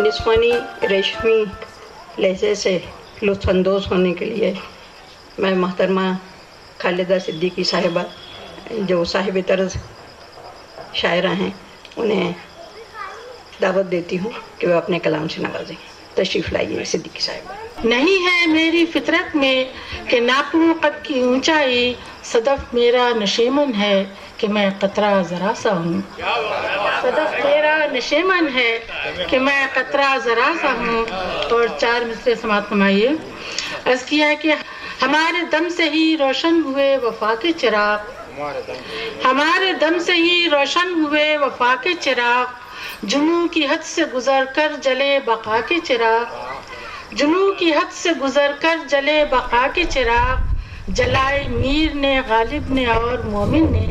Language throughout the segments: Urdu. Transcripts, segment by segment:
نسوانی ریشمی لہجے سے لطف اندوز ہونے کے لیے میں محترمہ خالدہ صدیقی صاحبہ جو صاحب طرز شاعرہ ہیں انہیں دعوت دیتی ہوں کہ وہ اپنے کلام سے نوازیں. تشریف لائیے صدیقی صاحبہ. نہیں ہے میری فطرت میں کہ ناپوں قد کی اونچائی، صدف میرا نشیمن ہے کہ میں قطرہ ذرا سا ہوں. صدف میرا نشیمن ہے کہ میں قطرہ ذرا سا ہوں. اور 4 مصرے سماعت فرمائیے. عرض کیا کہ ہمارے دم سے ہی روشن ہوئے وفا کے چراغ، ہمارے دم سے ہی روشن ہوئے وفا کے چراغ، جنوں کی حد سے گزر کر جلے بقا کے چراغ، جنوں کی حد سے گزر کر جلے بقا کے چراغ، جلائے میر نے غالب نے اور مومن نے،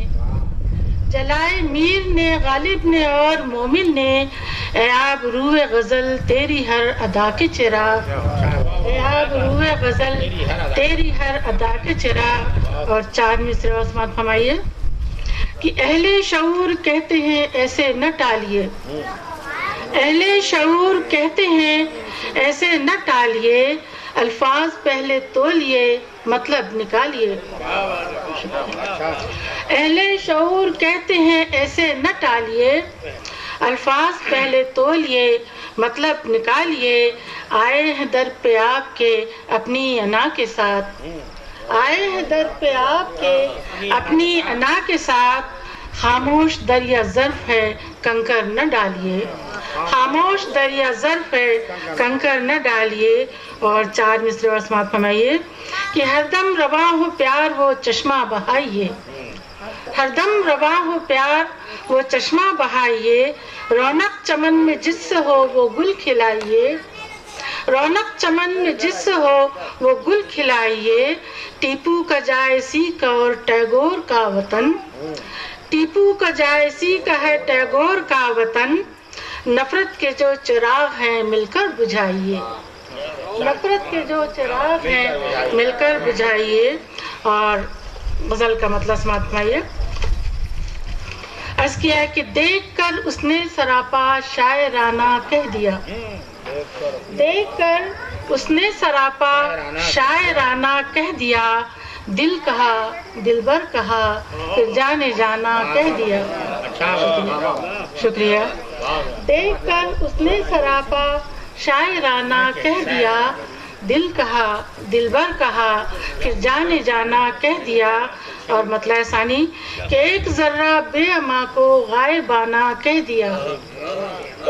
جلائے میر نے غالب نے اور مومن نے، اے آب روح غزل تیری ہر ادا کے چراغ، اے آب روح غزل تیری ہر ادا کے چراغ. اور 4 مصرے اور سماعت فرمائیے کہ اہل شعور کہتے ہیں ایسے نہ ٹالیے، اہل شعور کہتے ہیں ایسے نہ ٹالیے، الفاظ پہلے تولیے مطلب نکالیے. اہل شعور کہتے ہیں ایسے نہ ٹالیے، الفاظ پہلے تولیے مطلب نکالیے، آئے ہیں در پہ آپ کے اپنی انا کے ساتھ، آئے ہیں در پہ آپ کے اپنی انا کے ساتھ، خاموش دریا ظرف ہے کنکر نہ ڈالیے، خاموش دریا ظرف ہے کنکر نہ ڈالیے. اور 4 مصرے اور سماعت فرمائیے کہ ہر دم رواں ہو پیار وہ چشمہ بہائیے، ہر دم رواں ہو پیار وہ چشمہ بہائیے، رونق چمن میں جس سے ہو وہ گل کھلائیے، رونق چمن میں جس سے ہو وہ گل کھلائیے، ٹیپو کا جائے سی کا اور ٹیگور کا وطن، ٹیپو کا جائے سی کا ہے ٹیگور کا وطن، نفرت کے جو چراغ ہیں مل کر بجھائیے، نفرت کے جو چراغ ہیں مل کر بجھائیے. اور غزل کا مطلب سماعت فرمائیے. عرض کیا کہ دیکھ کر اس نے سراپا شاعرانہ کہہ دیا، دیکھ کر اس نے سراپا شاعرانہ کہہ دیا، دل کہا دلبر کہا پھر جانے جانا کہہ دیا. شکریہ. دیکھ کر اس نے سراپا شاعرانہ کہہ دیا، دل کہا دلبر کہا پھر جانے جانا کہہ دیا. اور مطلع ثانی کہ ایک ذرہ بے اما کو غائبانہ کہہ دیا،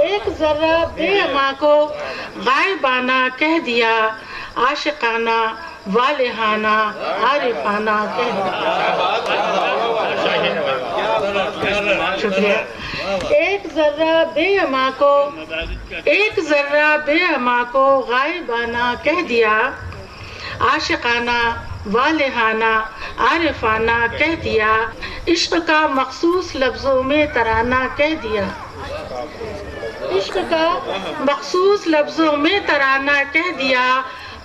ایک ذرہ بے اما کو غائبانہ کہہ دیا، عاشقانہ والہانہ عارفانہ کہہ دیا. شکریہ. ایک ذرہ بے اما کو، ایک ذرہ بے اما کو غائبانہ کہہ دیا، عاشقانہ والہانہ عارفانہ کہہ دیا، عشق کا مخصوص لفظوں میں ترانہ کہہ دیا، عشق کا مخصوص لفظوں میں ترانہ کہہ دیا،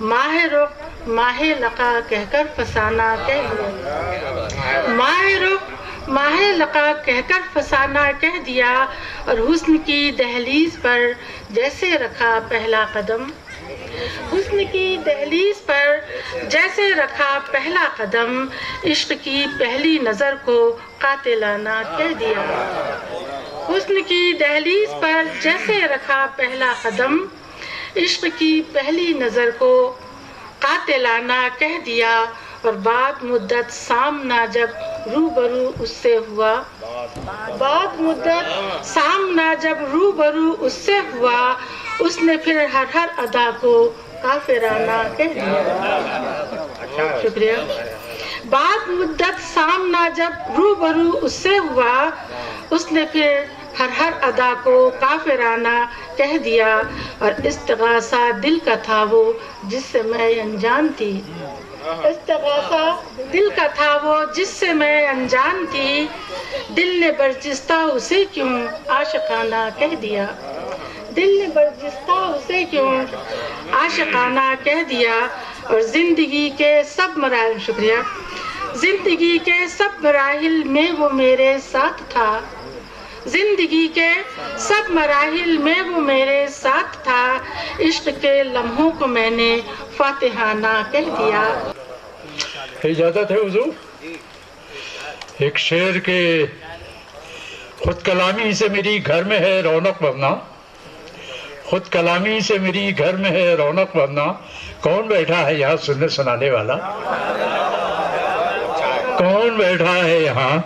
ماہ رخ ماہ لقا کہہ کر فسانہ کہہ دیا، ماہ رخ ماہ لقا کہہ کر فسانہ کہہ دیا. اور حسن کی دہلیز پر جیسے رکھا پہلا قدم، حسن کی دہلیز پر جیسے رکھا پہلا قدم، عشق کی پہلی نظر کو قاتلانہ کہہ دیا، حسن کی دہلیز پر جیسے رکھا پہلا قدم، عشق کی پہلی نظر کو قاتلانہ کہہ دیا. اور بعد مدت سامنا جب روبرو اس سے ہوا، بعد مدت سامنا جب روبرو اس سے ہوا، اس نے پھر ہر ادا کو کافرانہ کہہ دیا. شکریہ. بعد مدت سامنا جب روبرو اس سے ہوا، اس نے پھر ہر ادا کو کافرانہ کہہ دیا. اور استغاثہ دل کا تھا وہ جس سے میں انجان تھی، استغاثہ دل کا تھا وہ جس سے میں انجان تھی، دل نے برجستہ اسے کیوں عاشقانہ کہہ دیا، دل نے برجستہ اسے کیوں عاشقانہ کہہ دیا. اور زندگی کے سب مراحل، شکریہ، زندگی کے سب مراحل میں وہ میرے ساتھ تھا، زندگی کے سب مراحل میں وہ میرے ساتھ تھا. عشق کے لمحوں کو میں نے فاتحانہ کہہ دیا. اجازت ہے حضور؟ ایک شعر کے خود کلامی سے میری گھر میں ہے رونق ورنہ، خود کلامی سے میری گھر میں ہے رونق ورنہ، کون بیٹھا ہے یہاں سننے سنانے والا؟ کون بیٹھا ہے یہاں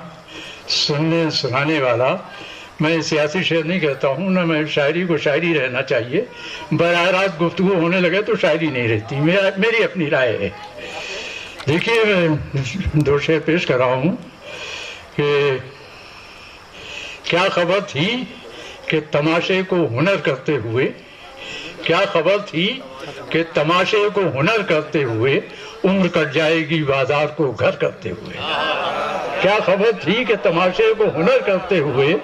سننے سنانے والا؟ میں سیاسی شعر نہیں کہتا ہوں، نہ میں شاعری کو شاعری رہنا چاہیے. براہ راست گفتگو ہونے لگے تو شاعری نہیں رہتی. میری اپنی رائے ہے. دیکھیے میں 2 شعر پیش کر رہا ہوں کہ کیا خبر تھی کہ تماشے کو ہنر کرتے ہوئے، کیا خبر تھی کہ تماشے کو ہنر کرتے ہوئے عمر کٹ جائے گی بازار کو گھر کرتے ہوئے. کیا خبر تھی کہ تماشے کو ہنر کرتے ہوئے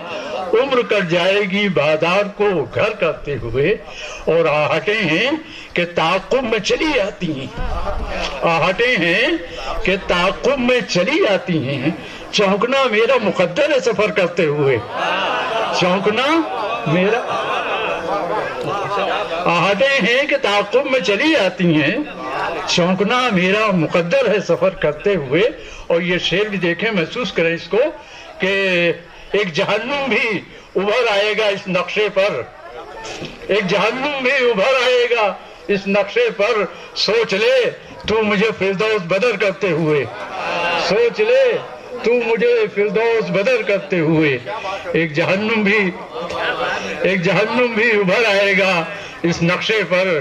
عمر کٹ جائے گی بازار کو گھر کرتے ہوئے. اور آہٹیں ہیں کہ تعاقب میں چلی آتی ہیں، آہٹیں ہیں کہ تعاقب میں چلی آتی ہیں. چونکنا میرا مقدر ہے سفر کرتے ہوئے، چونکنا میرا، آہٹیں ہیں کہ تعاقب میں چلی آتی ہیں، چونکنا میرا مقدر ہے سفر کرتے ہوئے. اور یہ شعر بھی دیکھیں، محسوس کریں اس کو کہ ایک جہنم بھی ابھر آئے گا اس نقشے پر، ایک جہنم بھی ابھر آئے گا اس نقشے پر. سوچ لے تو مجھے فردوس بدر کرتے ہوئے، سوچ لے تو مجھے فردوس بدر کرتے ہوئے. ایک جہنم بھی ابھر آئے گا اس نقشے پر.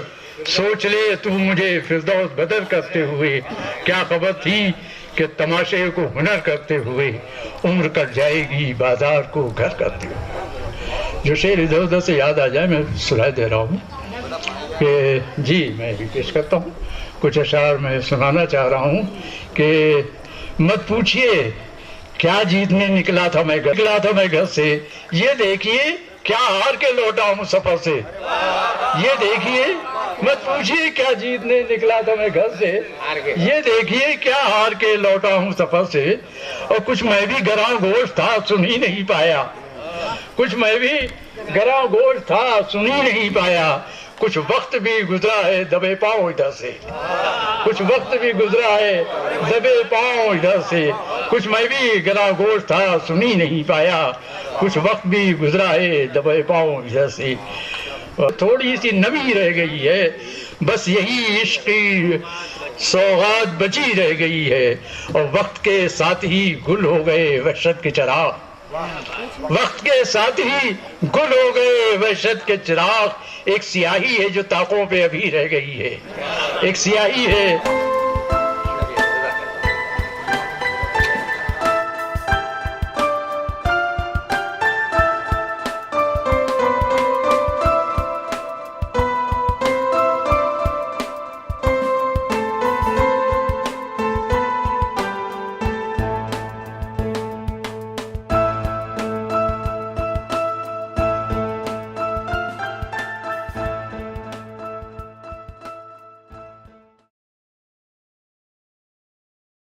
سوچ لے تو مجھے فردوس بدر کرتے ہوئے. کیا خبر تھی کہ تماشے کو ہنر کرتے ہوئے عمر کٹ جائے گی بازار کو گھر کرتے ہوئے. جو شعر ادھر ادھر سے یاد آ جائے میں سنائے دے رہا ہوں کہ جی میں بھی پیش کرتا ہوں. کچھ اشعار میں سنانا چاہ رہا ہوں کہ مت پوچھئے کیا جیتنے نکلا تھا میں گھر سے، یہ دیکھیے کیا ہار کے لوٹا ہوں سفر سے. یہ دیکھیے مت پوچھئے کیا جیتنے نکلا تھا میں گھر سے، یہ دیکھیے کیا ہار کے لوٹا ہوں سفر سے. اور کچھ میں بھی گراں گوشت تھا سن ہی نہیں پایا، کچھ میں بھی گراں گوشت تھا سن ہی نہیں پایا. کچھ وقت بھی گزرا ہے دبے پاؤں ادھر سے، کچھ وقت بھی گزرا ہے دبے پاؤں ادھر سے. کچھ میں بھی گراں گوشت تھا سنی نہیں پایا، کچھ وقت بھی گزرا ہے دبے پاؤں ادھر سے. تھوڑی سی نمی رہ گئی ہے، بس یہی عشق کی سوغات بچی رہ گئی ہے. اور وقت کے ساتھ ہی گل ہو گئے وحشت کے چراغ، وقت کے ساتھ ہی گل ہو گئے وحشت کے چراغ. ایک سیاہی ہے جو طاقوں پہ ابھی رہ گئی ہے، ایک سیاہی ہے